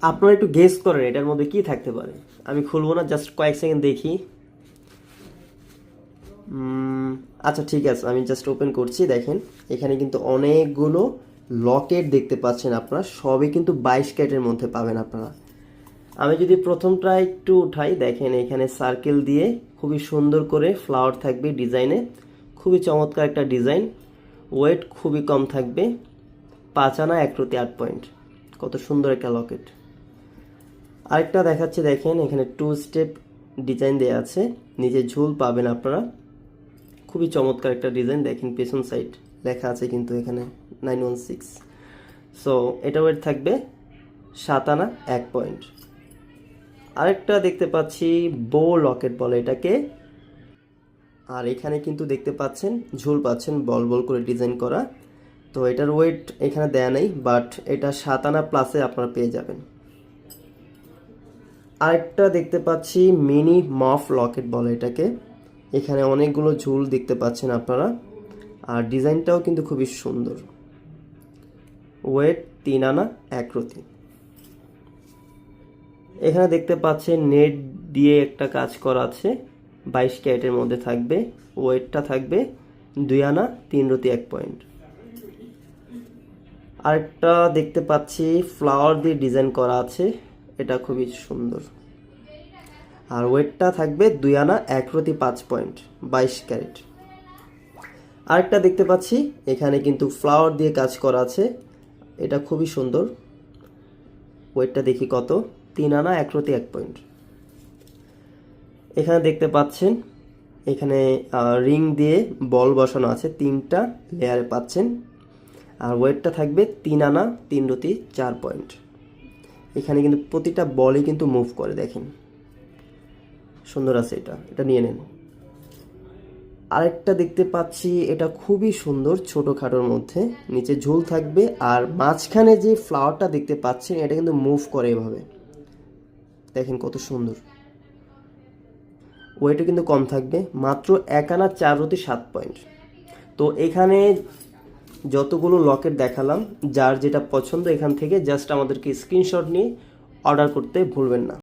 আপনারা একটু গেস করেন এটার মধ্যে কি থাকতে পারে। আমি খুলবো না, জাস্ট কয়েক সেকেন্ড দেখি। আচ্ছা ঠিক আছে, আমি জাস্ট ওপেন করছি। দেখেন এখানে কিন্তু অনেকগুলো লকেট দেখতে পাচ্ছেন আপনারা, সবই কিন্তু 22 ক্যারেটের মধ্যে পাবেন আপনারা। আমি যদি প্রথমটা একটু উঠাই, দেখেন এখানে সার্কেল দিয়ে খুবই সুন্দর করে ফ্লাওয়ার থাকবে ডিজাইনে, খুবই চমৎকার একটা ডিজাইন। ওয়েট খুবই কম থাকবে, 5 আনা 1 রতি 8 পয়েন্ট। কত সুন্দর একটা লকেট। আরেকটা দেখাচ্ছি, দেখেন এখানে 2 স্টেপ ডিজাইন দেওয়া আছে, নিচে ঝুল পাবেন আপনারা। খুবই চমৎকার একটা ডিজাইন। দেখেন পেছন সাইড লেখা আছে কিন্তু এখানে 916। সো এটা ওয়েট থাকবে 7 আনা 1 পয়েন্ট। আরেকটা দেখতে পাচ্ছি বো লকেট বলে এটাকে। আর এখানে কিন্তু দেখতে পাচ্ছেন ঝুল পাচ্ছেন বল বল করে ডিজাইন করা। তো এটার ওয়েট এখানে দেয়া নেই, বাট এটা 7 আনা প্লাসে আপনারা পেয়ে যাবেন। আরেকটা দেখতে পাচ্ছি মিনি মফ লকেট বলে এটাকে। এখানে অনেকগুলো ঝুল দেখতে পাচ্ছেন আপনারা, আর ডিজাইনটাও কিন্তু খুবই সুন্দর। ওয়েট 3 আনা 1 রতি। এখানে দেখতে পাচ্ছেন নেট দিয়ে একটা কাজ করা আছে, 22 ক্যারেটের মধ্যে থাকবে। ওয়েটটা থাকবে 2 আনা 3 রতি 1 পয়েন্ট। আরেকটা দেখতে পাচ্ছি ফ্লাওয়ার দিয়ে ডিজাইন করা আছে, এটা খুবই সুন্দর। আর ওয়েটটা থাকবে 2 আনা 1 রতি 5 পয়েন্ট, 22 ক্যারেট। আরেকটা দেখতে পাচ্ছি এখানে কিন্তু ফ্লাওয়ার দিয়ে কাজ করা আছে, এটা খুবই সুন্দর। ওয়েটটা দেখি কত, 3 আনা 1 রতি 1 পয়েন্ট। এখানে দেখতে পাচ্ছেন এখানে রিং দিয়ে বল বসানো আছে, 3টা লেয়ারে পাচ্ছেন। আর ওয়েটটা থাকবে 3 আনা 3 রতি 4 পয়েন্ট। এখানে কিন্তু প্রতিটা বলই কিন্তু মুভ করে, দেখেন সুন্দর আছে। এটা এটা নিয়ে নেন। আরেকটা দেখতে পাচ্ছি, এটা খুবই সুন্দর, ছোটোখাটোর মধ্যে, নিচে ঝুল থাকবে। আর মাঝখানে যে ফ্লাওয়ারটা দেখতে পাচ্ছেন এটা কিন্তু মুভ করে এভাবে, দেখেন কত সুন্দর। ওয়েটও কিন্তু কম থাকবে, মাত্র 1 আনা 4 রতি 7 পয়েন্ট। তো এখানে যতগুলো লকেট দেখালাম, যার যেটা পছন্দ এখান থেকে জাস্ট আমাদেরকে স্ক্রিনশট নিয়ে অর্ডার করতে ভুলবেন না।